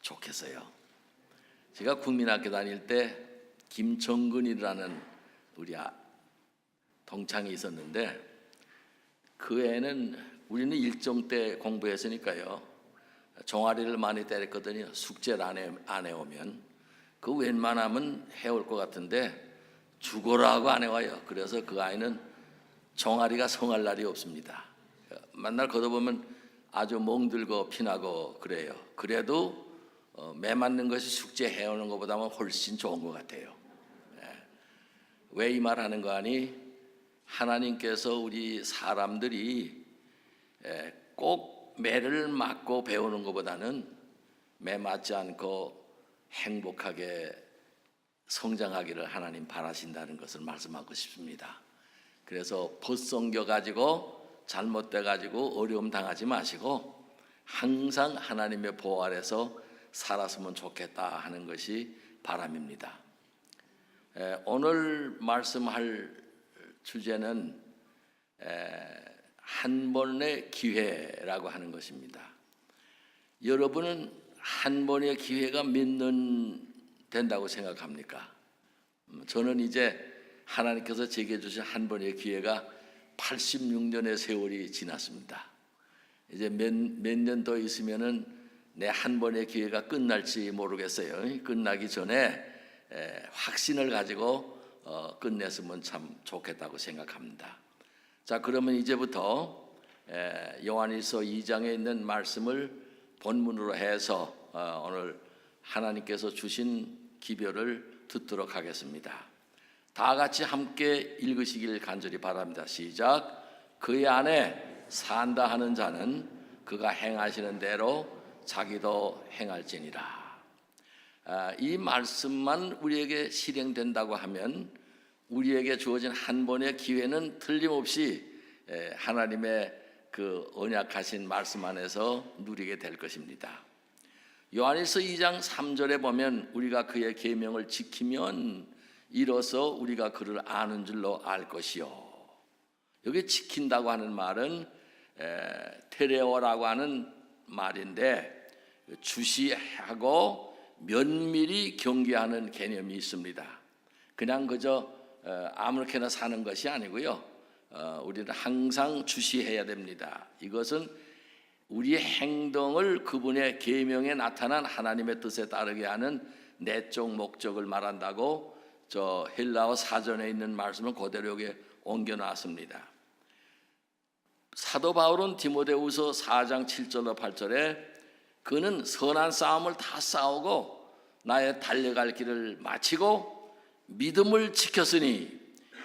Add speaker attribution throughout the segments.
Speaker 1: 좋겠어요. 제가 국민학교 다닐 때 김정근이라는 우리 동창이 있었는데, 그 애는 우리는 일정 때 공부했으니까요, 종아리를 많이 때렸거든요. 숙제를 안 해오면. 그 웬만하면 해올 것 같은데 죽어라 하고 안 해와요. 그래서 그 아이는 종아리가 성할 날이 없습니다. 만날 걷어보면 아주 멍들고 피나고 그래요. 그래도 매 맞는 것이 숙제 해오는 것보다는 훨씬 좋은 것 같아요. 왜 이 말 하는 거 아니? 하나님께서 우리 사람들이 꼭 매를 맞고 배우는 것보다는 매 맞지 않고 행복하게 성장하기를 하나님 바라신다는 것을 말씀하고 싶습니다. 그래서 벗성겨 가지고 잘못돼 가지고 어려움 당하지 마시고 항상 하나님의 보호 아래서 살았으면 좋겠다 하는 것이 바람입니다. 오늘 말씀할 주제는 한 번의 기회라고 하는 것입니다. 여러분은 한 번의 기회가 몇 년 된다고 생각합니까? 저는 이제 하나님께서 제게 주신 한 번의 기회가 86년의 세월이 지났습니다. 이제 몇 년 더 있으면은 내 한 번의 기회가 끝날지 모르겠어요. 끝나기 전에 확신을 가지고 끝냈으면 참 좋겠다고 생각합니다. 자, 그러면 이제부터 요한일서 2장에 있는 말씀을 본문으로 해서 오늘 하나님께서 주신 기별을 듣도록 하겠습니다. 다 같이 함께 읽으시길 간절히 바랍니다. 시작. 그의 안에 산다 하는 자는 그가 행하시는 대로 자기도 행할지니라. 이 말씀만 우리에게 실행된다고 하면 우리에게 주어진 한 번의 기회는 틀림없이 하나님의 그 언약하신 말씀 안에서 누리게 될 것입니다. 요한일서 2장 3절에 보면 우리가 그의 계명을 지키면 이로써 우리가 그를 아는 줄로 알 것이요. 여기 지킨다고 하는 말은 테레오라고 하는 말인데 주시하고 면밀히 경계하는 개념이 있습니다. 그냥 그저 아무렇게나 사는 것이 아니고요, 우리는 항상 주시해야 됩니다. 이것은 우리의 행동을 그분의 계명에 나타난 하나님의 뜻에 따르게 하는 내적 목적을 말한다고 저 헬라어 사전에 있는 말씀을 그대로 여기 옮겨놨습니다. 사도 바울은 디모데후서 4장 7절로 8절에 그는 선한 싸움을 다 싸우고 나의 달려갈 길을 마치고 믿음을 지켰으니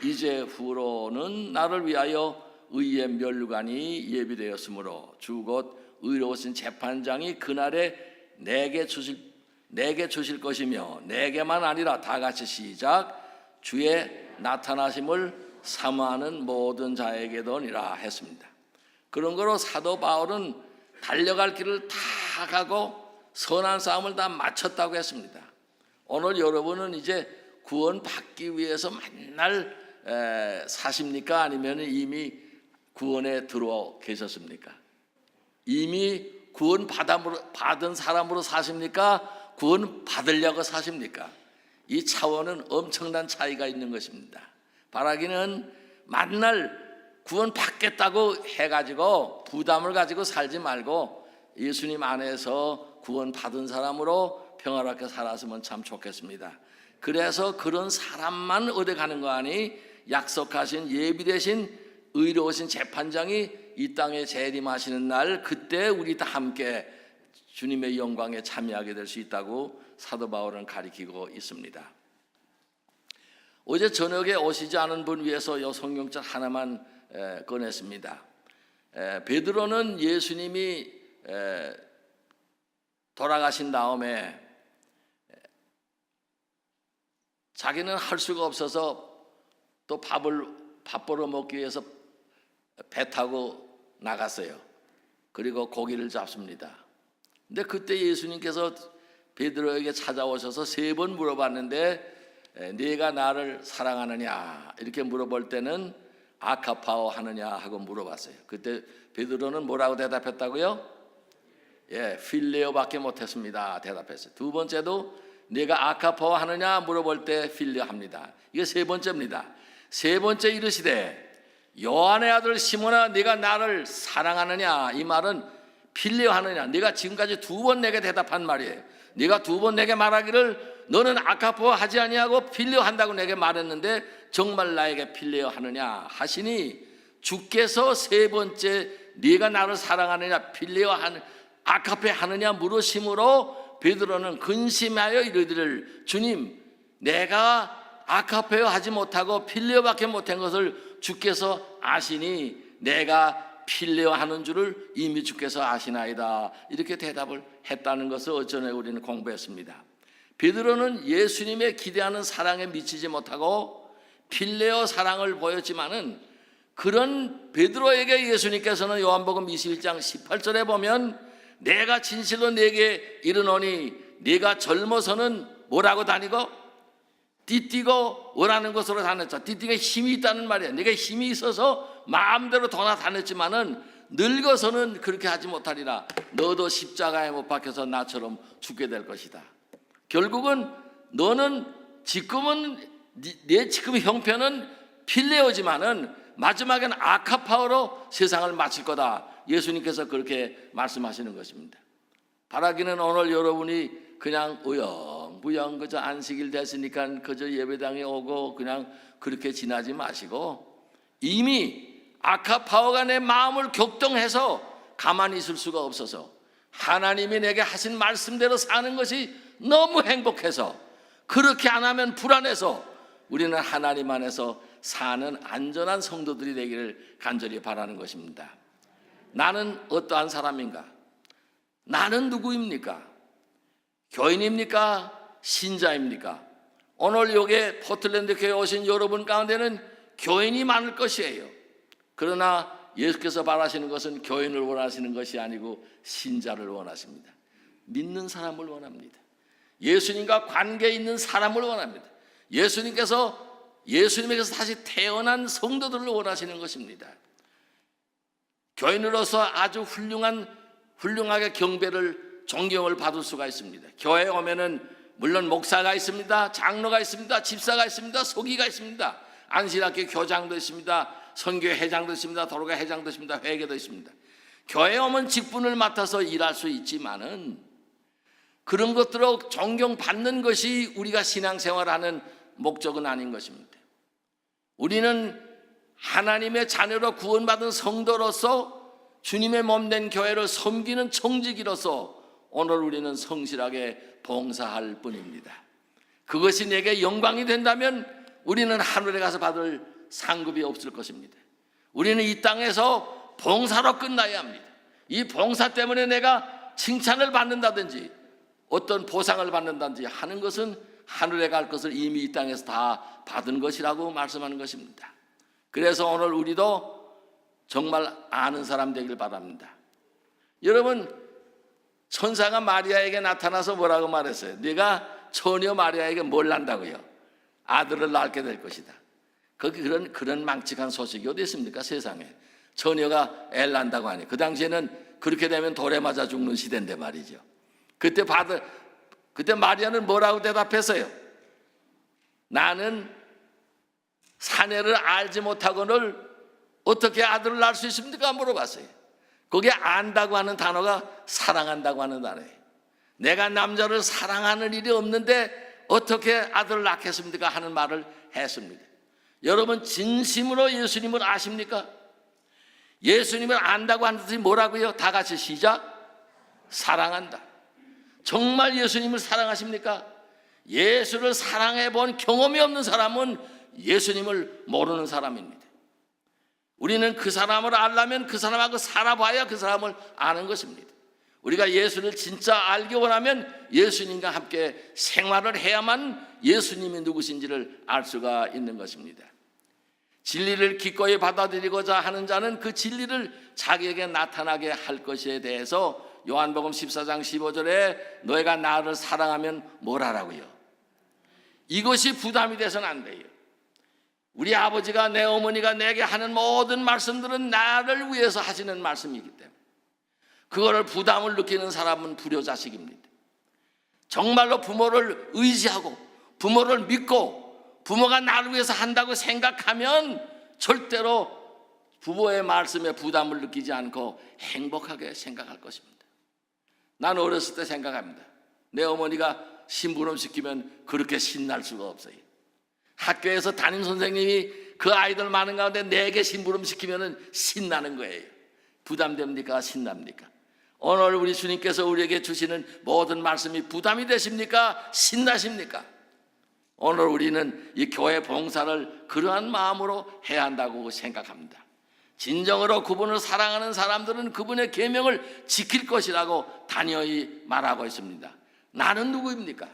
Speaker 1: 이제 후로는 나를 위하여 의의 면류관이 예비되었으므로 주 곧 의로우신 재판장이 그날에 내게 주실 것이며 내게만 아니라 다 같이 시작. 주의 나타나심을 사모하는 모든 자에게도니라 했습니다. 그런 거로 사도 바울은 달려갈 길을 다 가고 선한 싸움을 다 마쳤다고 했습니다. 오늘 여러분은 이제 구원 받기 위해서 맨날 사십니까? 아니면 이미 구원에 들어와 계셨습니까? 이미 구원 받은 사람으로 사십니까? 구원 받으려고 사십니까? 이 차원은 엄청난 차이가 있는 것입니다. 바라기는 만날 구원 받겠다고 해가지고 부담을 가지고 살지 말고 예수님 안에서 구원 받은 사람으로 평화롭게 살았으면 참 좋겠습니다. 그래서 그런 사람만 어디 가는 거 아니? 약속하신 예비되신 의로우신 재판장이 이 땅에 재림하시는 날, 그때 우리 다 함께 주님의 영광에 참여하게 될 수 있다고 사도 바울은 가리키고 있습니다. 어제 저녁에 오시지 않은 분 위해서 이 성경절 하나만 꺼냈습니다. 베드로는 예수님이 돌아가신 다음에 자기는 할 수가 없어서 또 밥 벌어 먹기 위해서 배 타고 나갔어요. 그리고 고기를 잡습니다. 근데 그때 예수님께서 베드로에게 찾아오셔서 3번 물어봤는데 네가 나를 사랑하느냐 이렇게 물어볼 때는 아카파오 하느냐 하고 물어봤어요. 그때 베드로는 뭐라고 대답했다고요? 필레오밖에 못했습니다. 대답했어요. 두 번째도 네가 아카포 하느냐 물어볼 때 필레오 합니다. 이게 세 번째입니다. 세 번째 이르시되 요한의 아들 시몬아 네가 나를 사랑하느냐, 이 말은 필레오 하느냐. 네가 지금까지 두 번 내게 대답한 말이에요. 네가 두 번 내게 말하기를 너는 아카포 하지 아니하고 필레오 한다고 내게 말했는데 정말 나에게 필레오 하느냐 하시니 주께서 세 번째 네가 나를 사랑하느냐 필레오 아카페 하느냐 물으심으로 베드로는 근심하여 이르기를 주님, 내가 아카페어 하지 못하고 필레오밖에 못한 것을 주께서 아시니 내가 필레오 하는 줄을 이미 주께서 아시나이다. 이렇게 대답을 했다는 것을 어전에 우리는 공부했습니다. 베드로는 예수님의 기대하는 사랑에 미치지 못하고 필레오 사랑을 보였지만은 그런 베드로에게 예수님께서는 요한복음 21장 18절에 보면 내가 진실로 네게 이르노니 네가 젊어서는 뭐라고 다니고 띠띠고 원하는 것으로 다녔죠. 띠띠가 힘이 있다는 말이야. 네가 힘이 있어서 마음대로 돌아다녔지만은 늙어서는 그렇게 하지 못하리라. 너도 십자가에 못 박혀서 나처럼 죽게 될 것이다. 결국은 너는 지금은 내 지금 형편은 필레오지만은 마지막엔 아카파오로 세상을 마칠 거다. 예수님께서 그렇게 말씀하시는 것입니다. 바라기는 오늘 여러분이 그냥 우영부영 그저 안식일 됐으니까 그저 예배당에 오고 그냥 그렇게 지나지 마시고 이미 아카파오가 내 마음을 격동해서 가만히 있을 수가 없어서 하나님이 내게 하신 말씀대로 사는 것이 너무 행복해서 그렇게 안 하면 불안해서 우리는 하나님 안에서 사는 안전한 성도들이 되기를 간절히 바라는 것입니다. 나는 어떠한 사람인가? 나는 누구입니까? 교인입니까? 신자입니까? 오늘 여기 포틀랜드 교회에 오신 여러분 가운데는 교인이 많을 것이에요. 그러나 예수께서 바라시는 것은 교인을 원하시는 것이 아니고 신자를 원하십니다. 믿는 사람을 원합니다. 예수님과 관계 있는 사람을 원합니다. 예수님께서 다시 태어난 성도들을 원하시는 것입니다. 교인으로서 아주 훌륭하게 경배를 존경을 받을 수가 있습니다. 교회에 오면은 물론 목사가 있습니다, 장로가 있습니다, 집사가 있습니다, 서기가 있습니다, 안신학교 교장도 있습니다, 선교회 회장도 있습니다, 도로가 회장도 있습니다, 회계도 있습니다. 교회에 오면 직분을 맡아서 일할 수 있지만은 그런 것들로 존경받는 것이 우리가 신앙생활하는 목적은 아닌 것입니다. 우리는 하나님의 자녀로 구원받은 성도로서 주님의 몸된 교회를 섬기는 청지기로서 오늘 우리는 성실하게 봉사할 뿐입니다. 그것이 내게 영광이 된다면 우리는 하늘에 가서 받을 상급이 없을 것입니다. 우리는 이 땅에서 봉사로 끝나야 합니다. 이 봉사 때문에 내가 칭찬을 받는다든지 어떤 보상을 받는다든지 하는 것은 하늘에 갈 것을 이미 이 땅에서 다 받은 것이라고 말씀하는 것입니다. 그래서 오늘 우리도 정말 아는 사람 되길 바랍니다. 여러분, 천사가 마리아에게 나타나서 뭐라고 말했어요? 네가 처녀 마리아에게 뭘 난다고요? 아들을 낳게 될 것이다. 그런 망측한 소식이 어디 있습니까? 세상에. 처녀가 애를 낳는다고 하니 그 당시에는 그렇게 되면 돌에 맞아 죽는 시대인데 말이죠. 그때 마리아는 뭐라고 대답했어요? 나는 사내를 알지 못하고는 어떻게 아들을 낳을 수 있습니까? 물어봤어요. 거기에 안다고 하는 단어가 사랑한다고 하는 단어예요. 내가 남자를 사랑하는 일이 없는데 어떻게 아들을 낳겠습니까? 하는 말을 했습니다. 여러분, 진심으로 예수님을 아십니까? 예수님을 안다고 하는 뜻이 뭐라고요? 다 같이 시작. 사랑한다. 정말 예수님을 사랑하십니까? 예수를 사랑해 본 경험이 없는 사람은 예수님을 모르는 사람입니다. 우리는 그 사람을 알려면 그 사람하고 살아봐야 그 사람을 아는 것입니다. 우리가 예수를 진짜 알기 원하면 예수님과 함께 생활을 해야만 예수님이 누구신지를 알 수가 있는 것입니다. 진리를 기꺼이 받아들이고자 하는 자는 그 진리를 자기에게 나타나게 할 것에 대해서 요한복음 14장 15절에 너희가 나를 사랑하면 뭘 하라고요? 이것이 부담이 돼서는 안 돼요. 우리 아버지가, 내 어머니가 내게 하는 모든 말씀들은 나를 위해서 하시는 말씀이기 때문에 그거를 부담을 느끼는 사람은 불효자식입니다. 정말로 부모를 의지하고 부모를 믿고 부모가 나를 위해서 한다고 생각하면 절대로 부모의 말씀에 부담을 느끼지 않고 행복하게 생각할 것입니다. 나는 어렸을 때 생각합니다. 내 어머니가 심부름 시키면 그렇게 신날 수가 없어요. 학교에서 담임 선생님이 그 아이들 많은 가운데 4개 심부름 시키면 신나는 거예요. 부담됩니까? 신납니까? 오늘 우리 주님께서 우리에게 주시는 모든 말씀이 부담이 되십니까? 신나십니까? 오늘 우리는 이 교회 봉사를 그러한 마음으로 해야 한다고 생각합니다. 진정으로 그분을 사랑하는 사람들은 그분의 계명을 지킬 것이라고 단호히 말하고 있습니다. 나는 누구입니까?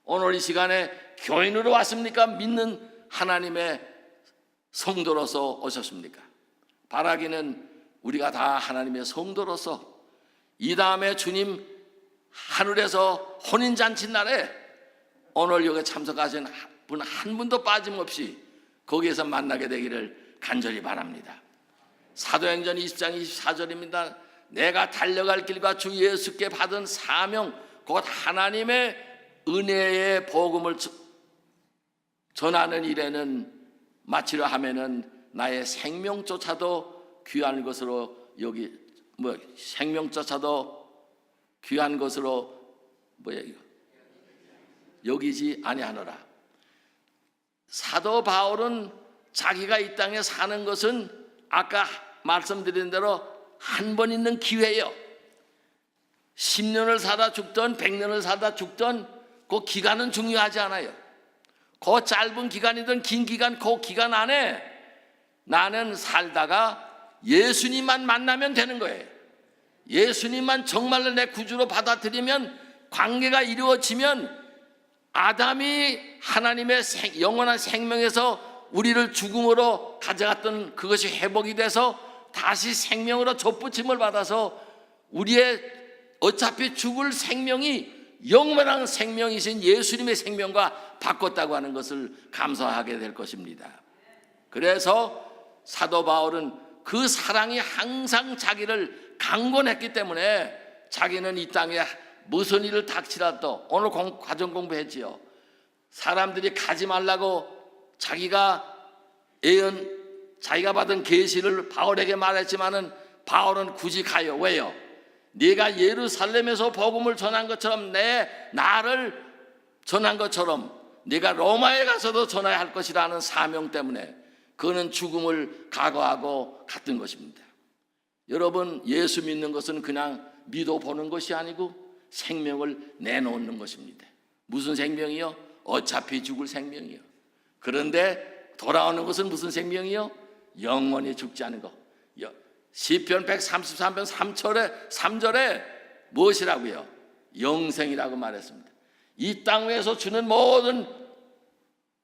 Speaker 1: 오늘 이 시간에 교인으로 왔습니까? 믿는 하나님의 성도로서 오셨습니까? 바라기는 우리가 다 하나님의 성도로서 이 다음에 주님 하늘에서 혼인잔치 날에 오늘 여기 참석하신 분 한 분도 빠짐없이 거기에서 만나게 되기를 간절히 바랍니다. 사도행전 20장 24절입니다. 내가 달려갈 길과 주 예수께 받은 사명 곧 하나님의 은혜의 복음을 전하는 일에는 마치려 하면은 나의 생명조차도 귀한 것으로 생명조차도 귀한 것으로 여기지 아니하노라. 사도 바울은 자기가 이 땅에 사는 것은 아까 말씀드린 대로 한 번 있는 기회예요. 10년을 살다 죽던 100년을 살다 죽던 그 기간은 중요하지 않아요. 그 짧은 기간이든 긴 기간, 그 기간 안에 나는 살다가 예수님만 만나면 되는 거예요. 예수님만 정말로 내 구주로 받아들이면, 관계가 이루어지면 아담이 하나님의 영원한 생명에서 우리를 죽음으로 가져갔던 그것이 회복이 돼서 다시 생명으로 덧붙임을 받아서 우리의 어차피 죽을 생명이 영원한 생명이신 예수님의 생명과 바꿨다고 하는 것을 감사하게 될 것입니다. 그래서 사도 바울은 그 사랑이 항상 자기를 강권했기 때문에 자기는 이 땅에 무슨 일을 닥치라도, 오늘 과정 공부했지요. 사람들이 가지 말라고 자기가 받은 계시를 바울에게 말했지만은 바울은 굳이 가요. 왜요? 네가 예루살렘에서 복음을 전한 것처럼 나를 전한 것처럼 네가 로마에 가서도 전해야 할 것이라는 사명 때문에 그는 죽음을 각오하고 갔던 것입니다. 여러분, 예수 믿는 것은 그냥 믿어보는 것이 아니고 생명을 내놓는 것입니다. 무슨 생명이요? 어차피 죽을 생명이요. 그런데 돌아오는 것은 무슨 생명이요? 영원히 죽지 않은 것. 시편 133편 3절에 무엇이라고요? 영생이라고 말했습니다. 이 땅 위에서 주는 모든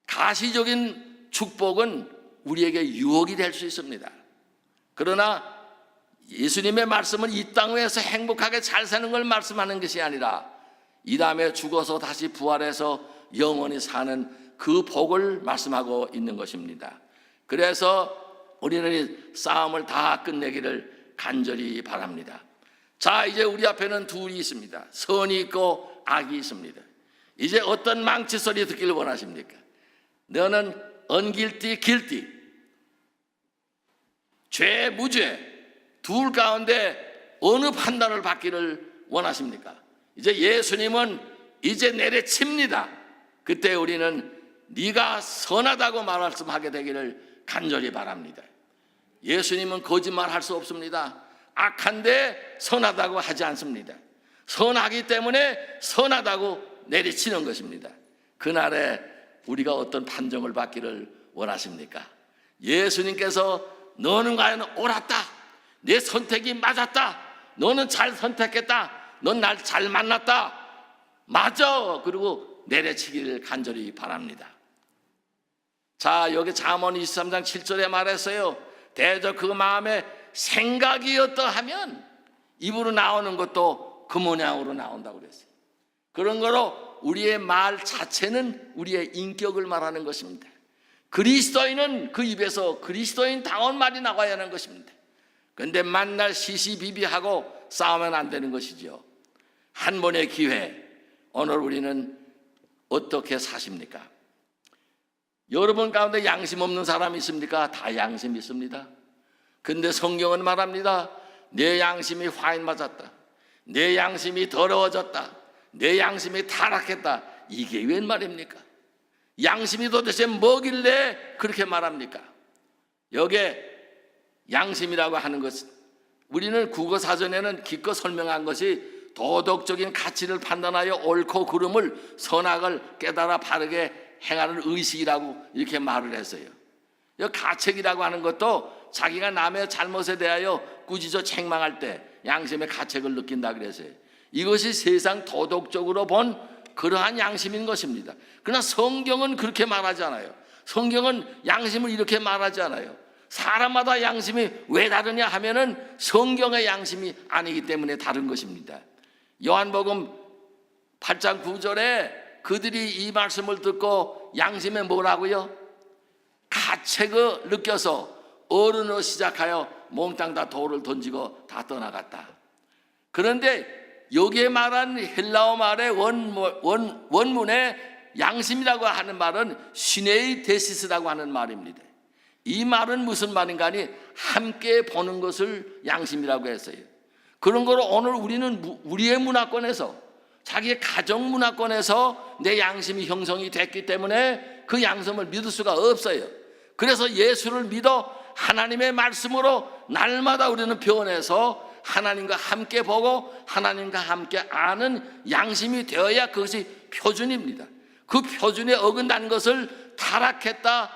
Speaker 1: 가시적인 축복은 우리에게 유혹이 될 수 있습니다. 그러나 예수님의 말씀은 이 땅 위에서 행복하게 잘 사는 걸 말씀하는 것이 아니라 이 다음에 죽어서 다시 부활해서 영원히 사는 그 복을 말씀하고 있는 것입니다. 그래서 우리는 이 싸움을 다 끝내기를 간절히 바랍니다. 자, 이제 우리 앞에는 둘이 있습니다. 선이 있고 악이 있습니다. 이제 어떤 망치소리 듣기를 원하십니까? 너는 unguilty, guilty, 죄, 무죄 둘 가운데 어느 판단을 받기를 원하십니까? 이제 예수님은 이제 내려칩니다. 그때 우리는 네가 선하다고 말씀하게 되기를 간절히 바랍니다. 예수님은 거짓말할 수 없습니다. 악한데 선하다고 하지 않습니다. 선하기 때문에 선하다고 내리치는 것입니다. 그날에 우리가 어떤 판정을 받기를 원하십니까? 예수님께서 너는 과연 옳았다, 내 선택이 맞았다, 너는 잘 선택했다, 넌 날 잘 만났다, 맞아, 그리고 내려치기를 간절히 바랍니다. 자, 여기 잠언 23장 7절에 말했어요. 대저 그 마음에 생각이 어떠하면 입으로 나오는 것도 그 모양으로 나온다고 그랬어요. 그런 거로 우리의 말 자체는 우리의 인격을 말하는 것입니다. 그리스도인은 그 입에서 그리스도인다운 말이 나와야 하는 것입니다. 그런데 만날 시시비비하고 싸우면 안 되는 것이죠. 한 번의 기회, 오늘 우리는 어떻게 사십니까? 여러분 가운데 양심 없는 사람이 있습니까? 다 양심 있습니다. 근데 성경은 말합니다. 내 양심이 화인 맞았다. 내 양심이 더러워졌다. 내 양심이 타락했다. 이게 웬 말입니까? 양심이 도대체 뭐길래 그렇게 말합니까? 여기에 양심이라고 하는 것은 우리는 국어사전에는 기껏 설명한 것이 도덕적인 가치를 판단하여 옳고 그름을 선악을 깨달아 바르게 행하는 의식이라고 이렇게 말을 했어요. 가책이라고 하는 것도 자기가 남의 잘못에 대하여 꾸짖어 책망할 때 양심의 가책을 느낀다 그랬어요. 이것이 세상 도덕적으로 본 그러한 양심인 것입니다. 그러나 성경은 그렇게 말하지 않아요. 성경은 양심을 이렇게 말하지 않아요. 사람마다 양심이 왜 다르냐 하면은 성경의 양심이 아니기 때문에 다른 것입니다. 요한복음 8장 9절에 그들이 이 말씀을 듣고 양심에 뭐라고요? 가책을 느껴서 어른으로 시작하여 몽땅 다 돌을 던지고 다 떠나갔다. 그런데 여기에 말한 헬라어 말의 원문에 양심이라고 하는 말은 시네이데시스라고 하는 말입니다. 이 말은 무슨 말인가 하니 함께 보는 것을 양심이라고 했어요. 그런 거로 오늘 우리는 우리의 문화권에서, 자기의 가정 문화권에서 내 양심이 형성이 됐기 때문에 그 양심을 믿을 수가 없어요. 그래서 예수를 믿어 하나님의 말씀으로 날마다 우리는 변해서 하나님과 함께 보고 하나님과 함께 아는 양심이 되어야 그것이 표준입니다. 그 표준에 어긋난 것을 타락했다,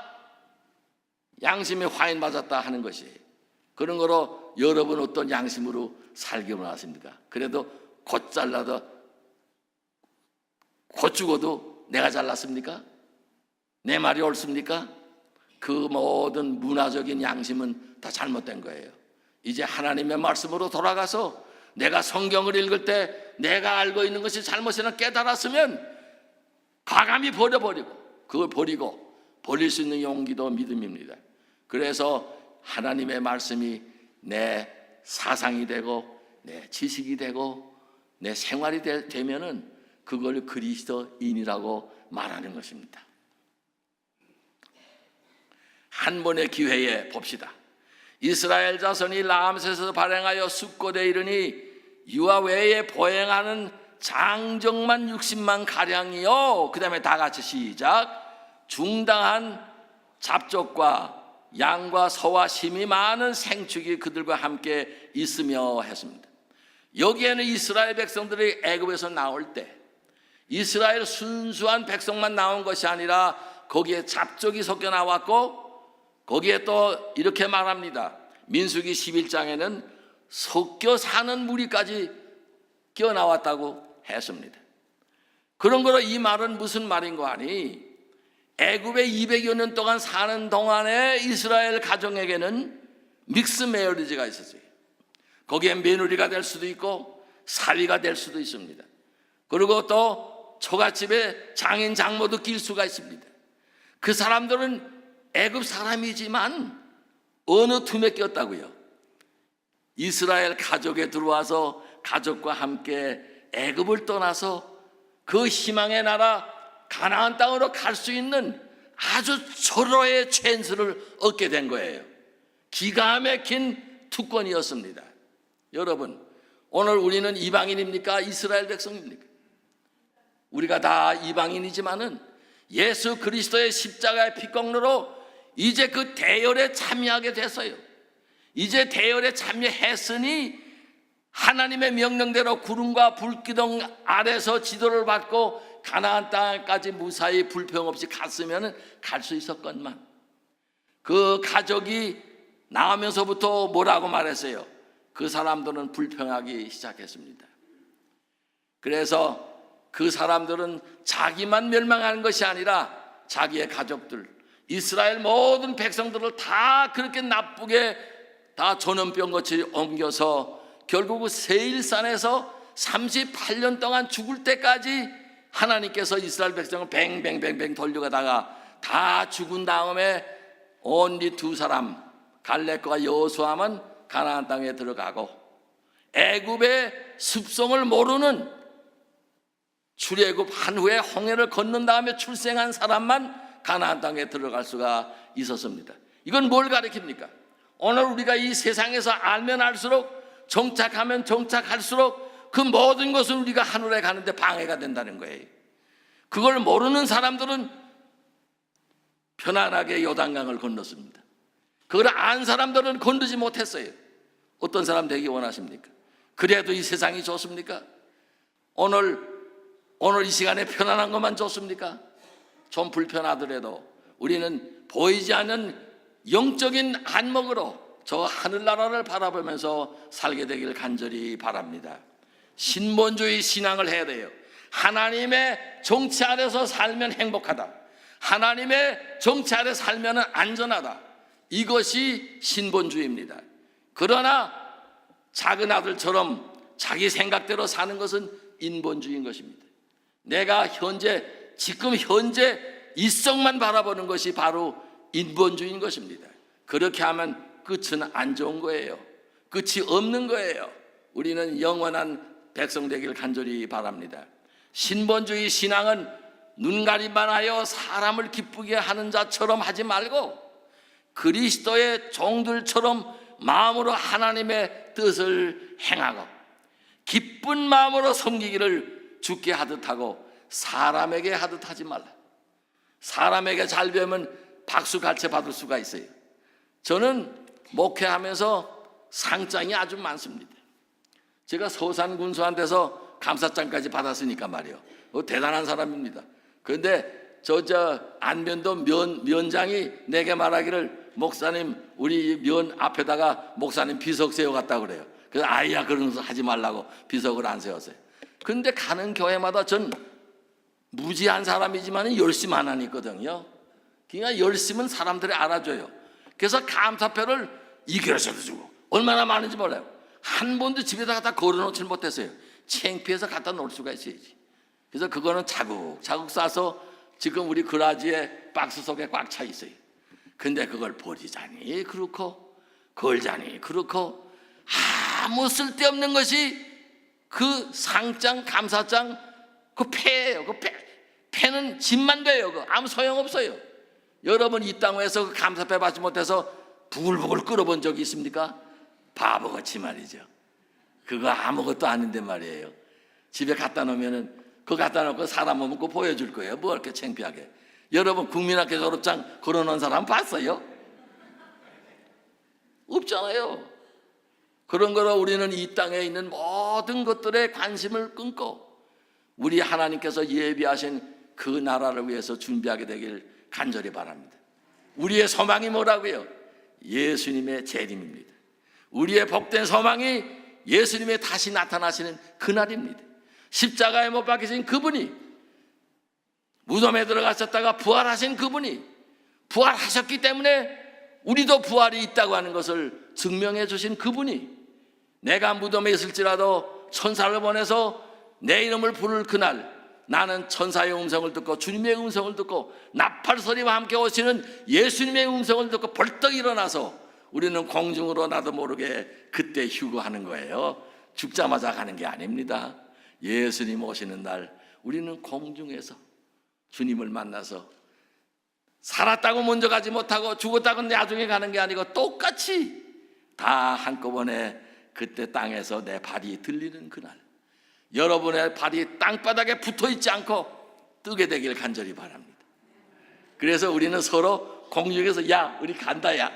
Speaker 1: 양심에 화인 맞았다 하는 것이에요. 그런 거로 여러분 어떤 양심으로 살기 원하십니까? 그래도 곧 잘라도 곧 죽어도 내가 잘났습니까? 내 말이 옳습니까? 그 모든 문화적인 양심은 다 잘못된 거예요. 이제 하나님의 말씀으로 돌아가서 내가 성경을 읽을 때 내가 알고 있는 것이 잘못이라 깨달았으면 과감히 버려버리고, 그걸 버리고 버릴 수 있는 용기도 믿음입니다. 그래서 하나님의 말씀이 내 사상이 되고 내 지식이 되고 내 생활이 되면은 그걸 그리스도인이라고 말하는 것입니다. 한 번의 기회에 봅시다. 이스라엘 자손이 라암셋에서 발행하여 숫곳에 이르니 이와 외에 보행하는 장정만 60만 가량이요. 그 다음에 다 같이 시작. 중당한 잡족과 양과 소와 심이 많은 생축이 그들과 함께 있으며 했습니다. 여기에는 이스라엘 백성들이 애굽에서 나올 때 이스라엘 순수한 백성만 나온 것이 아니라 거기에 잡족이 섞여 나왔고, 거기에 또 이렇게 말합니다. 민수기 11장에는 섞여 사는 무리까지 끼어 나왔다고 했습니다. 그런 거로 이 말은 무슨 말인가 하니 애굽에 200여 년 동안 사는 동안에 이스라엘 가정에게는 믹스 메어리지가 있었어요. 거기에 며느리가 될 수도 있고 사위가 될 수도 있습니다. 그리고 또 처갓집에 장인 장모도 낄 수가 있습니다. 그 사람들은 애굽 사람이지만 어느 틈에 꼈다고요? 이스라엘 가족에 들어와서 가족과 함께 애굽을 떠나서 그 희망의 나라 가나안 땅으로 갈 수 있는 아주 절호의 찬스를 얻게 된 거예요. 기가 막힌 특권이었습니다. 여러분, 오늘 우리는 이방인입니까? 이스라엘 백성입니까? 우리가 다 이방인이지만은 예수 그리스도의 십자가의 피공로로 이제 그 대열에 참여하게 됐어요. 이제 대열에 참여했으니 하나님의 명령대로 구름과 불기둥 아래서 지도를 받고 가나안 땅까지 무사히 불평 없이 갔으면 갈 수 있었건만 그 가족이 나오면서부터 뭐라고 말했어요? 그 사람들은 불평하기 시작했습니다. 그래서 그 사람들은 자기만 멸망하는 것이 아니라 자기의 가족들, 이스라엘 모든 백성들을 다 그렇게 나쁘게 다 전염병같이 옮겨서 결국 세일산에서 38년 동안 죽을 때까지 하나님께서 이스라엘 백성을 뱅뱅뱅뱅 돌려가다가 다 죽은 다음에 온리 두 사람 갈렙과 여호수아만 가나안 땅에 들어가고 애굽의 습성을 모르는, 출애굽 한 후에 홍해를 건넌 다음에 출생한 사람만 가나안 땅에 들어갈 수가 있었습니다. 이건 뭘 가리킵니까? 오늘 우리가 이 세상에서 알면 알수록, 정착하면 정착할수록 그 모든 것은 우리가 하늘에 가는데 방해가 된다는 거예요. 그걸 모르는 사람들은 편안하게 요단강을 건넜습니다. 그걸 안 사람들은 건너지 못했어요. 어떤 사람 되기 원하십니까? 그래도 이 세상이 좋습니까? 오늘 이 시간에 편안한 것만 좋습니까? 좀 불편하더라도 우리는 보이지 않는 영적인 안목으로 저 하늘나라를 바라보면서 살게 되길 간절히 바랍니다. 신본주의 신앙을 해야 돼요. 하나님의 정치 아래서 살면 행복하다, 하나님의 정치 아래 살면 안전하다, 이것이 신본주의입니다. 그러나 작은 아들처럼 자기 생각대로 사는 것은 인본주의인 것입니다. 내가 지금 현재 이성만 바라보는 것이 바로 인본주의인 것입니다. 그렇게 하면 끝은 안 좋은 거예요. 끝이 없는 거예요. 우리는 영원한 백성 되길 간절히 바랍니다. 신본주의 신앙은 눈가림만 하여 사람을 기쁘게 하는 자처럼 하지 말고 그리스도의 종들처럼 마음으로 하나님의 뜻을 행하고 기쁜 마음으로 섬기기를 주께 하듯 하고 사람에게 하듯 하지 말라. 사람에게 잘 배우면 박수 갈채 받을 수가 있어요. 저는 목회하면서 상장이 아주 많습니다. 제가 서산군수한테서 감사장까지 받았으니까 말이에요. 대단한 사람입니다. 그런데 안면도 면장이 내게 말하기를, 목사님 우리 면 앞에다가 목사님 비석 세워갔다고 그래요. 그래서 아이야 그런 거 하지 말라고 비석을 안 세웠어요. 그런데 가는 교회마다 전 무지한 사람이지만 열심 안 하니 있거든요. 그러니까 열심은 사람들이 알아줘요. 그래서 감사표를 이 교회에서도 주고 얼마나 많은지 몰라요. 한 번도 집에다 갖다 걸어놓지 못했어요. 창피해서 갖다 놓을 수가 있어야지. 그래서 그거는 차곡차곡 싸서 지금 우리 그라지에 박스 속에 꽉 차 있어요. 근데 그걸 버리자니 그렇고 걸자니 그렇고 아무 쓸데없는 것이 그 상장 감사장 그 폐예요. 그 폐는 짐만 돼요. 그 아무 소용없어요. 여러분 이 땅에서 그 감사패 받지 못해서 부글부글 끓어본 적이 있습니까? 바보같이 말이죠. 그거 아무것도 아닌데 말이에요. 집에 갖다 놓으면은 그거 갖다 놓고 사람 오면 그거 보여줄 거예요. 뭐 이렇게 창피하게. 여러분 국민학교 졸업장 걸어놓은 사람 봤어요? 없잖아요. 그런 거로 우리는 이 땅에 있는 모든 것들에 관심을 끊고 우리 하나님께서 예비하신 그 나라를 위해서 준비하게 되길 간절히 바랍니다. 우리의 소망이 뭐라고요? 예수님의 재림입니다. 우리의 복된 소망이 예수님의 다시 나타나시는 그날입니다. 십자가에 못 박히신 그분이, 무덤에 들어가셨다가 부활하신 그분이, 부활하셨기 때문에 우리도 부활이 있다고 하는 것을 증명해 주신 그분이, 내가 무덤에 있을지라도 천사를 보내서 내 이름을 부를 그날 나는 천사의 음성을 듣고 주님의 음성을 듣고 나팔소리와 함께 오시는 예수님의 음성을 듣고 벌떡 일어나서 우리는 공중으로 나도 모르게 그때 휴거하는 거예요. 죽자마자 가는 게 아닙니다. 예수님 오시는 날 우리는 공중에서 주님을 만나서 살았다고 먼저 가지 못하고 죽었다고 나중에 가는 게 아니고 똑같이 다 한꺼번에 그때 땅에서 내 발이 들리는 그날, 여러분의 발이 땅바닥에 붙어있지 않고 뜨게 되길 간절히 바랍니다. 그래서 우리는 서로 공중에서 야 우리 간다, 야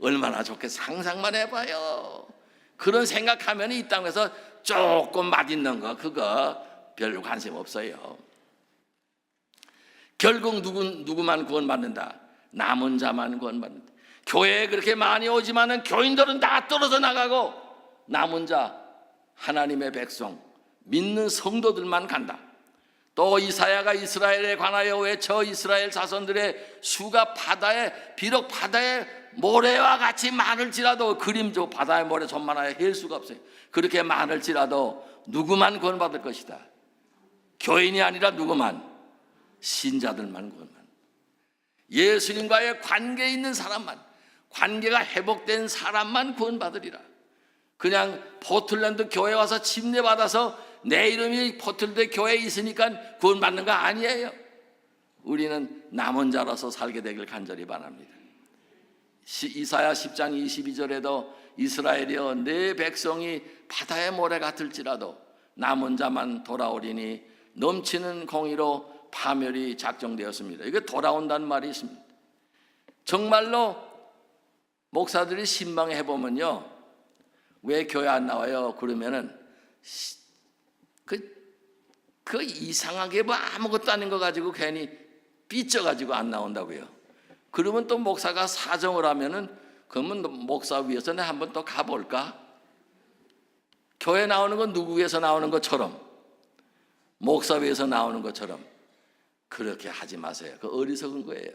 Speaker 1: 얼마나 좋게 상상만 해봐요. 그런 생각하면 이 땅에서 조금 맛있는 거 그거 별로 관심 없어요. 결국 누구만 구원받는다? 남은 자만 구원받는다. 교회에 그렇게 많이 오지만은 교인들은 다 떨어져 나가고 남은 자 하나님의 백성 믿는 성도들만 간다. 또 이사야가 이스라엘에 관하여 외쳐 이스라엘 자손들의 수가 비록 바다의 모래와 같이 많을지라도, 그림조 바다의 모래 존만하여 헬 수가 없어요. 그렇게 많을지라도 누구만 구원받을 것이다. 교인이 아니라 누구만? 신자들만 구원받는다. 예수님과의 관계에 있는 사람만, 관계가 회복된 사람만 구원받으리라. 그냥 포틀랜드 교회 와서 침례받아서 내 이름이 포틀랜드 교회에 있으니까 구원받는 거 아니에요. 우리는 남은 자라서 살게 되길 간절히 바랍니다. 이사야 10장 22절에도 이스라엘이여 내 백성이 바다의 모래 같을지라도 남은 자만 돌아오리니 넘치는 공의로 파멸이 작정되었습니다. 이게 돌아온다는 말이 있습니다. 정말로 목사들이 신방해 보면요, 왜 교회 안 나와요? 그러면은 그 이상하게 뭐 아무것도 아닌 거 가지고 괜히 삐져가지고 안 나온다고요. 그러면 또 목사가 사정을 하면은 그러면 목사 위해서 내가 한번 또 가볼까? 교회 나오는 건 누구 위해서 나오는 것처럼, 목사 위해서 나오는 것처럼 그렇게 하지 마세요. 그 어리석은 거예요.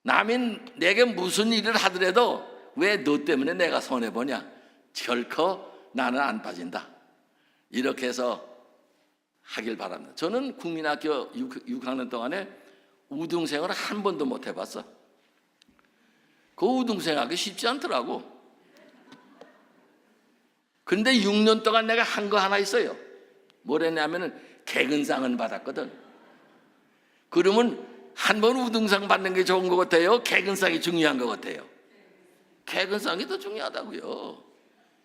Speaker 1: 남이 내게 무슨 일을 하더라도 왜 너 때문에 내가 손해보냐? 결코 나는 안 빠진다. 이렇게 해서 하길 바랍니다. 저는 국민학교 6학년 동안에 우등생을 한 번도 못 해봤어. 그 우등생하기 쉽지 않더라고. 근데 6년 동안 내가 한 거 하나 있어요. 뭐랬냐면은 개근상은 받았거든. 그러면 한 번 우등상 받는 게 좋은 것 같아요? 개근상이 중요한 것 같아요? 개근상이 더 중요하다고요.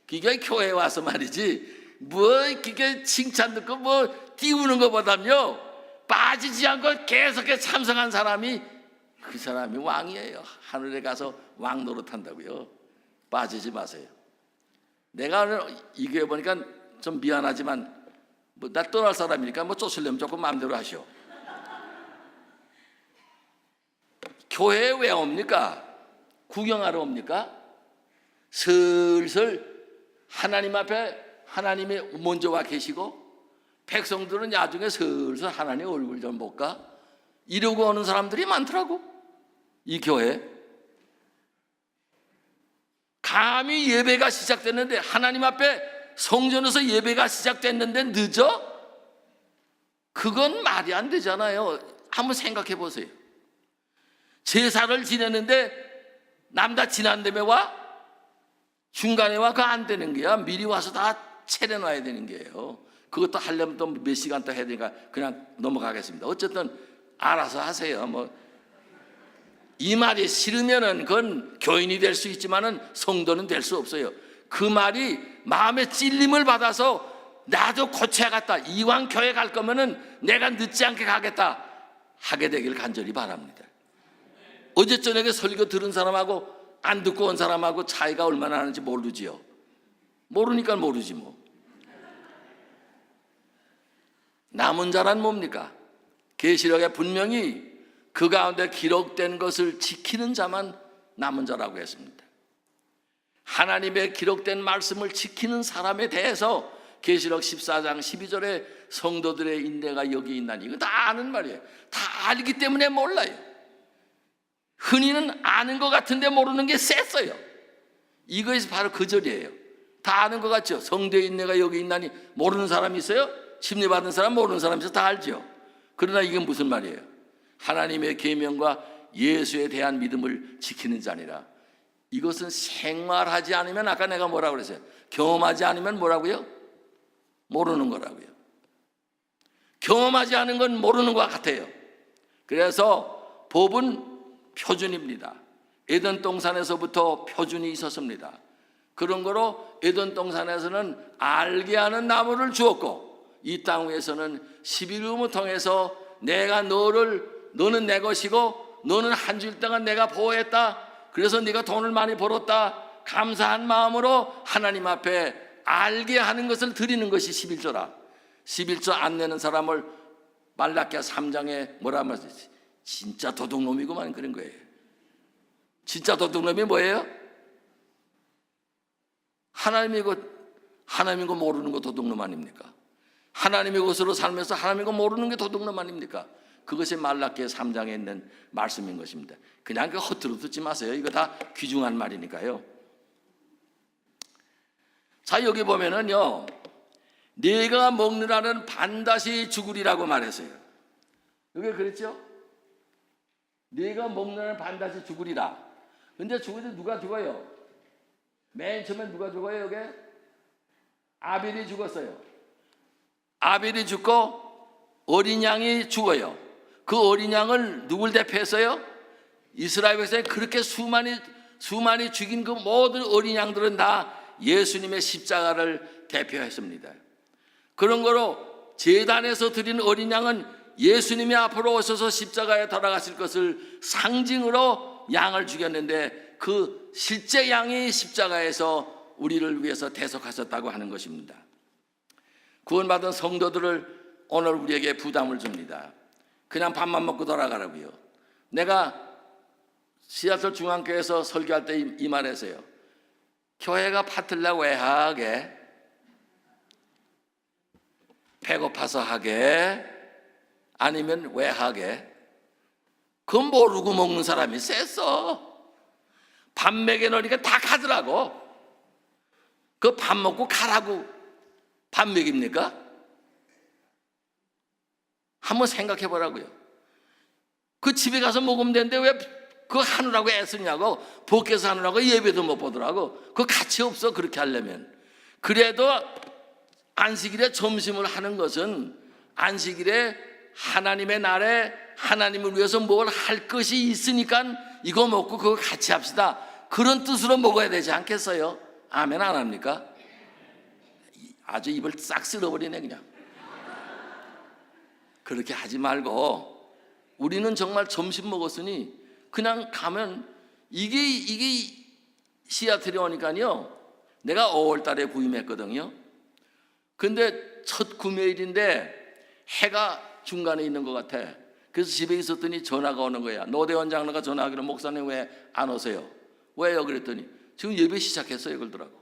Speaker 1: 그게 교회에 와서 말이지 뭐 그게 칭찬 듣고 뭐 띄우는 것보다는요, 빠지지 않고 계속해서 참석한 사람이 그 사람이 왕이에요. 하늘에 가서 왕 노릇한다고요. 빠지지 마세요. 내가 오늘 이 교회 보니까 좀 미안하지만 뭐 나 떠날 사람이니까 뭐 쫓으려면 조금 마음대로 하시오. 교회에 왜 옵니까? 구경하러 옵니까? 슬슬 하나님 앞에 하나님이 먼저 와 계시고 백성들은 나중에 슬슬 하나님 얼굴 좀 볼까? 이러고 오는 사람들이 많더라고. 이 교회 감히 예배가 시작됐는데, 하나님 앞에 성전에서 예배가 시작됐는데 늦어? 그건 말이 안 되잖아요. 한번 생각해 보세요. 제사를 지내는데 남다 지난 다음에 와? 중간에 와? 그거 안 되는 거야. 미리 와서 다 차려놔야 되는 거예요. 그것도 하려면 또 몇 시간 더 해야 되니까 그냥 넘어가겠습니다. 어쨌든 알아서 하세요. 뭐 이 말이 싫으면은 그건 교인이 될 수 있지만은 성도는 될 수 없어요. 그 말이 마음에 찔림을 받아서 나도 고쳐야겠다, 이왕 교회 갈 거면은 내가 늦지 않게 가겠다 하게 되길 간절히 바랍니다. 어제 저녁에 설교 들은 사람하고 안 듣고 온 사람하고 차이가 얼마나 나는지 모르지요. 모르니까 모르지 뭐. 남은 자란 뭡니까? 계시록에 분명히 그 가운데 기록된 것을 지키는 자만 남은 자라고 했습니다. 하나님의 기록된 말씀을 지키는 사람에 대해서 계시록 14장 12절에 성도들의 인내가 여기 있나니, 이거 다 아는 말이에요. 다 알기 때문에 몰라요. 흔히는 아는 것 같은데 모르는 게 셌어요. 이것이 바로 그 절이에요. 다 아는 것 같죠? 성도의 인내가 여기 있나니 모르는 사람이 있어요? 침례받은 사람, 모르는 사람이 있어요? 다 알죠. 그러나 이게 무슨 말이에요? 하나님의 계명과 예수에 대한 믿음을 지키는 자니라. 이것은 생활하지 않으면, 아까 내가 뭐라고 그랬어요? 경험하지 않으면 뭐라고요? 모르는 거라고요. 경험하지 않은 건 모르는 것 같아요. 그래서 법은 표준입니다. 에덴 동산에서부터 표준이 있었습니다. 그런 거로 에덴 동산에서는 알게 하는 나무를 주었고, 이 땅 위에서는 십일금을 통해서 내가 너는 내 것이고 너는 한 주일 동안 내가 보호했다, 그래서 네가 돈을 많이 벌었다, 감사한 마음으로 하나님 앞에 알게 하는 것을 드리는 것이 11조라. 11조 안 내는 사람을 말라기야 3장에 뭐라 말했지? 진짜 도둑놈이구만, 그런 거예요. 진짜 도둑놈이 뭐예요? 하나님인 거 모르는 거 도둑놈 아닙니까? 하나님의 것으로 살면서 하나님인 거 모르는 게 도둑놈 아닙니까? 그것이 말라기야 3장에 있는 말씀인 것입니다. 그냥 그 허투루 듣지 마세요. 이거 다 귀중한 말이니까요. 자, 여기 보면은요, 네가 먹느라는 반드시 죽으리라고 말했어요. 여기 그랬죠? 네가 먹느라는 반드시 죽으리라. 근데 죽을 때 누가 죽어요? 맨 처음에 누가 죽어요? 여기 아벨이 죽었어요. 아벨이 죽고 어린 양이 죽어요. 그 어린 양을 누굴 대표해서요? 이스라엘 백성이 그렇게 수많이 죽인 그 모든 어린 양들은 다 예수님의 십자가를 대표했습니다. 그런 거로 제단에서 드린 어린 양은 예수님이 앞으로 오셔서 십자가에 돌아가실 것을 상징으로 양을 죽였는데 그 실제 양이 십자가에서 우리를 위해서 대속하셨다고 하는 것입니다. 구원받은 성도들을 오늘 우리에게 부담을 줍니다. 그냥 밥만 먹고 돌아가라고요. 내가 시아틀 중앙교회에서 설교할 때 이 말했어요. 교회가 파틀라 왜 하게? 배고파서 하게? 아니면 왜 하게? 그건 모르고 먹는 사람이 셌어. 밥 먹여놓으니까 다 가더라고. 그 밥 먹고 가라고 밥 먹입니까? 한번 생각해 보라고요. 그 집에 가서 먹으면 되는데 왜 그거 하느라고 애쓰냐고. 밖에서 하느라고 예배도 못 보더라고. 그거 가치 없어 그렇게 하려면. 그래도 안식일에 점심을 하는 것은 안식일에 하나님의 날에 하나님을 위해서 뭘 할 것이 있으니까 이거 먹고 그거 같이 합시다. 그런 뜻으로 먹어야 되지 않겠어요? 아멘 안 합니까? 아주 입을 싹 쓸어버리네 그냥. 그렇게 하지 말고 우리는 정말 점심 먹었으니 그냥 가면 이게 시아틀에 오니까요. 내가 5월 달에 부임했거든요. 근데 첫 금요일인데 해가 중간에 있는 것 같아. 그래서 집에 있었더니 전화가 오는 거야. 노대원 장로가 전화하기로 목사님 왜 안 오세요? 왜요? 그랬더니 지금 예배 시작했어요 그러더라고.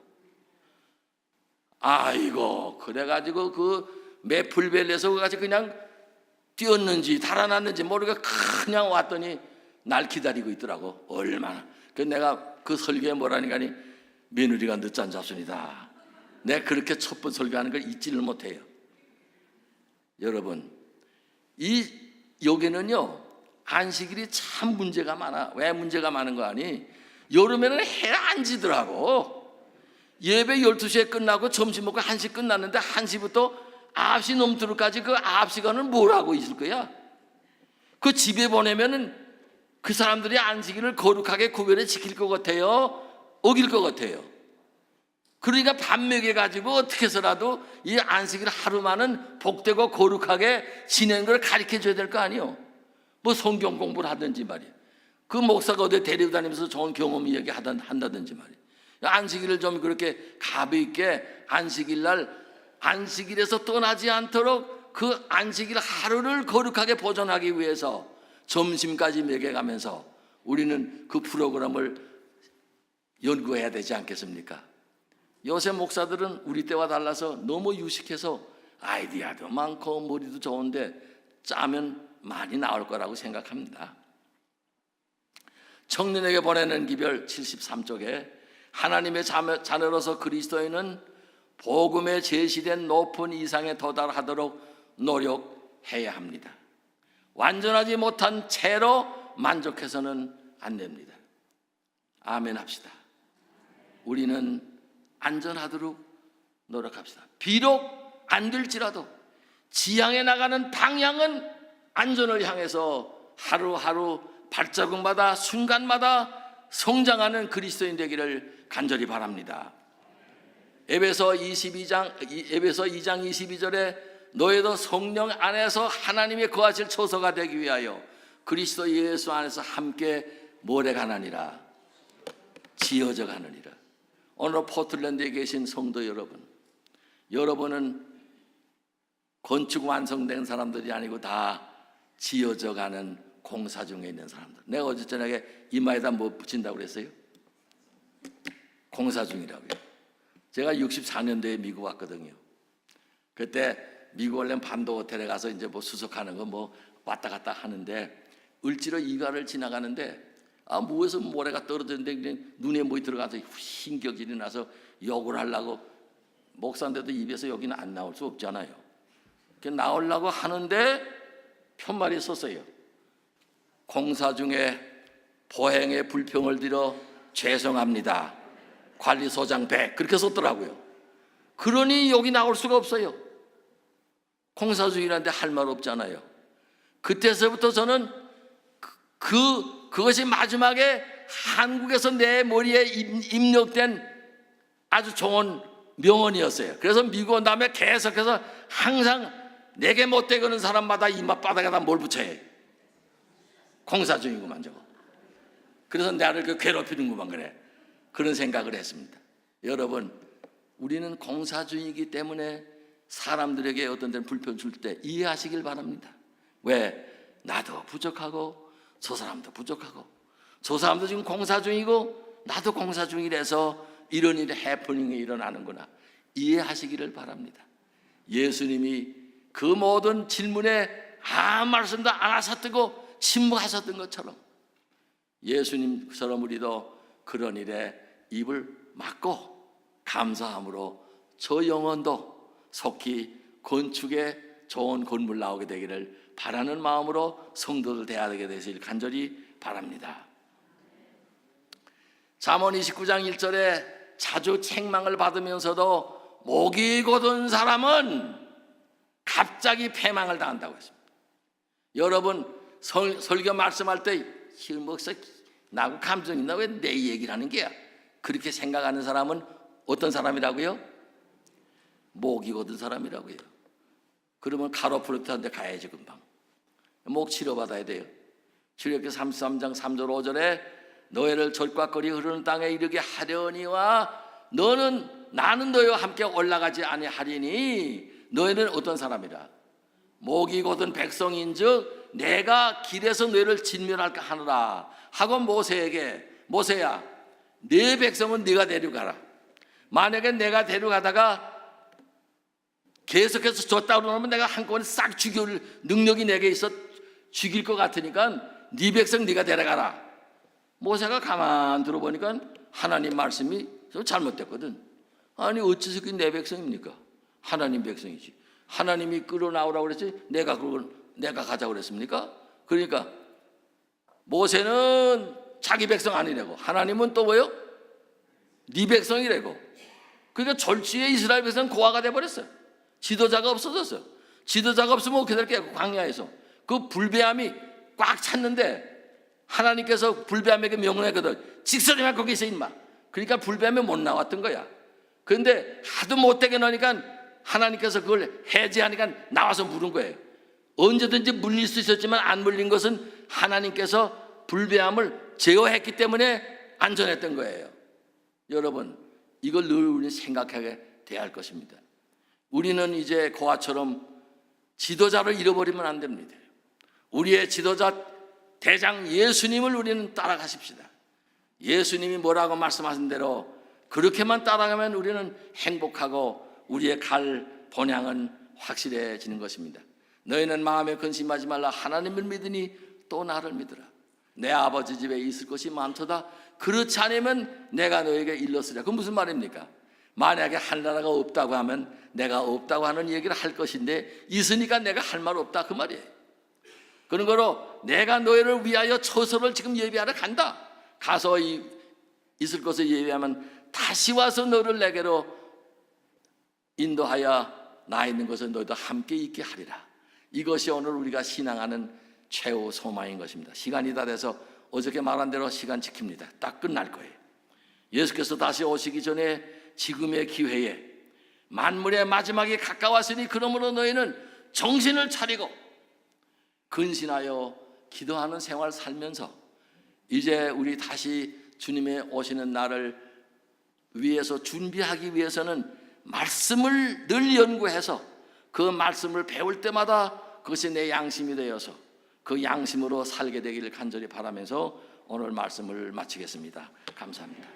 Speaker 1: 아이고 그래가지고 그 매풀벨에서 가지고 그냥 뛰었는지 달아났는지 모르게 그냥 왔더니 날 기다리고 있더라고. 얼마나. 그래서 내가 그 설교에 뭐라니까니 며느리가 늦잠 잤습니다. 내가 그렇게 첫 번 설교하는 걸 잊지를 못해요. 여러분 여기는요 안식일이 참 문제가 많아. 왜 문제가 많은 거 아니? 여름에는 해 안 지더라고. 예배 12시에 끝나고 점심 먹고 1시 끝났는데 1시부터 9시 넘도록까지 그 9시간을 뭘 하고 있을 거야? 그 집에 보내면은 그 사람들이 안식일을 거룩하게 구별해 지킬 것 같아요? 어길 것 같아요? 그러니까 밥 먹여가지고 어떻게 해서라도 이 안식일 하루만은 복되고 거룩하게 지내는 걸 가르쳐 줘야 될 거 아니에요? 뭐 성경 공부를 하든지 말이야. 그 목사가 어디 데리고 다니면서 좋은 경험 이야기 한다든지 말이야. 안식일을 좀 그렇게 가볍게 안식일 날 안식일에서 떠나지 않도록 그 안식일 하루를 거룩하게 보존하기 위해서 점심까지 먹여가면서 우리는 그 프로그램을 연구해야 되지 않겠습니까? 요새 목사들은 우리 때와 달라서 너무 유식해서 아이디어도 많고 머리도 좋은데 짜면 많이 나올 거라고 생각합니다. 청년에게 보내는 기별 73쪽에 하나님의 자녀로서 그리스도인은 복음에 제시된 높은 이상에 도달하도록 노력해야 합니다. 완전하지 못한 채로 만족해서는 안 됩니다. 아멘 합시다. 우리는 안전하도록 노력합시다. 비록 안 될지라도 지향해 나가는 방향은 안전을 향해서 하루하루 발자국마다 순간마다 성장하는 그리스도인 되기를 간절히 바랍니다. 에베소 2장 22절에 너희도 성령 안에서 하나님의 거하실 처소가 되기 위하여 그리스도 예수 안에서 함께 뭐래 가느니라 지어져 가느니라. 오늘 포틀랜드에 계신 성도 여러분, 여러분은 건축 완성된 사람들이 아니고 다 지어져 가는 공사 중에 있는 사람들. 내가 어제 저녁에 이마에다 뭐 붙인다고 그랬어요? 공사 중이라고요. 제가 64년도에 미국 왔거든요. 그때 미국 원래 반도 호텔에 가서 이제 뭐 수속하는 거 뭐 왔다 갔다 하는데 을지로 이가를 지나가는데 뭐에서 모래가 떨어졌는데 그냥 눈에 뭐 들어가서 흰격질이 나서 욕을 하려고 목사인데도 입에서 여기는 안 나올 수 없잖아요. 나오려고 하는데 편말이 썼어요. 공사 중에 보행에 불평을 드려 죄송합니다. 관리소장 100 그렇게 썼더라고요. 그러니 여기 나올 수가 없어요. 공사주의라는데 할 말 없잖아요. 그때서부터 저는 그것이 마지막에 한국에서 내 머리에 입력된 아주 좋은 명언이었어요. 그래서 미국 온 다음에 계속해서 항상 내게 못되거는 사람마다 이마바닥에다 뭘 붙여야 해. 공사주의구만 저거. 그래서 나를 괴롭히는구만 그래. 그런 생각을 했습니다. 여러분, 우리는 공사주의이기 때문에 사람들에게 어떤 데는 불편 줄 때 이해하시길 바랍니다. 왜? 나도 부족하고 저 사람도 부족하고 저 사람도 지금 공사주의고 나도 공사주의라서 이런 일이 해프닝이 일어나는구나. 이해하시기를 바랍니다. 예수님이 그 모든 질문에 아무 말씀도 안 하셨고 침묵하셨던 것처럼 예수님처럼 우리도 그런 일에 입을 막고 감사함으로 저 영혼도 속히 건축에 좋은 건물 나오게 되기를 바라는 마음으로 성도들 대하게 되시길 간절히 바랍니다. 잠언 29장 1절에 자주 책망을 받으면서도 목이 곧은 사람은 갑자기 패망을 당한다고 했습니다. 여러분 설교 말씀할 때 목사 나하고 감정 있나 왜 내 얘기를 하는 게야? 그렇게 생각하는 사람은 어떤 사람이라고요? 목이 곧은 사람이라고요. 그러면 카로프로트한테 가야지 금방. 목 치료받아야 돼요. 출애굽기 33장 3절 5절에 너희를 젖과 꿀이 흐르는 땅에 이르게 하려니와 나는 너희와 함께 올라가지 아니하리니 너희는 어떤 사람이라? 목이 곧은 백성인즉 내가 길에서 너희를 진멸할까 하노라 하고 모세에게 모세야 네 백성은 네가 데려가라. 만약에 내가 데려가다가 계속해서 줬다 그러면 내가 한꺼번에 싹 죽일 능력이 내게 있어 죽일 것 같으니까 네 백성 네가 데려가라. 모세가 가만 들어보니까 하나님 말씀이 좀 잘못됐거든. 아니 어째서 그게 내 백성입니까? 하나님 백성이지. 하나님이 끌어나오라고 그랬지 내가 가자고 그랬습니까? 그러니까 모세는 자기 백성 아니라고 하나님은 또 뭐요? 네 백성이라고. 그러니까 졸지에 이스라엘 백성은 고아가 돼버렸어요. 지도자가 없어졌어요. 지도자가 없으면 어떻게 될게요? 광야에서 그 불배함이 꽉 찼는데 하나님께서 불배함에게 명령했거든. 직선이만 거기 있어 임마. 그러니까 불배함에 못 나왔던 거야. 그런데 하도 못되게 넣으니까 하나님께서 그걸 해제하니까 나와서 물은 거예요. 언제든지 물릴 수 있었지만 안 물린 것은 하나님께서 불배함을 제어했기 때문에 안전했던 거예요. 여러분 이걸 늘 우리는 생각하게 돼야 할 것입니다. 우리는 이제 고아처럼 지도자를 잃어버리면 안 됩니다. 우리의 지도자 대장 예수님을 우리는 따라가십시다. 예수님이 뭐라고 말씀하신 대로 그렇게만 따라가면 우리는 행복하고 우리의 갈 본향은 확실해지는 것입니다. 너희는 마음에 근심하지 말라. 하나님을 믿으니 또 나를 믿으라. 내 아버지 집에 있을 것이 많도다. 그렇지 않으면 내가 너에게 일렀으랴. 그건 무슨 말입니까? 만약에 하나라가 없다고 하면 내가 없다고 하는 얘기를 할 것인데 있으니까 내가 할 말 없다 그 말이에요. 그런 거로 내가 너희를 위하여 처소를 지금 예비하러 간다. 가서 있을 것을 예비하면 다시 와서 너를 내게로 인도하여 나 있는 것을 너희도 함께 있게 하리라. 이것이 오늘 우리가 신앙하는 최후 소망인 것입니다. 시간이 다 돼서 어저께 말한 대로 시간 지킵니다. 딱 끝날 거예요. 예수께서 다시 오시기 전에 지금의 기회에 만물의 마지막이 가까웠으니 그러므로 너희는 정신을 차리고 근신하여 기도하는 생활 살면서 이제 우리 다시 주님의 오시는 날을 위해서 준비하기 위해서는 말씀을 늘 연구해서 그 말씀을 배울 때마다 그것이 내 양심이 되어서 그 양심으로 살게 되기를 간절히 바라면서 오늘 말씀을 마치겠습니다. 감사합니다.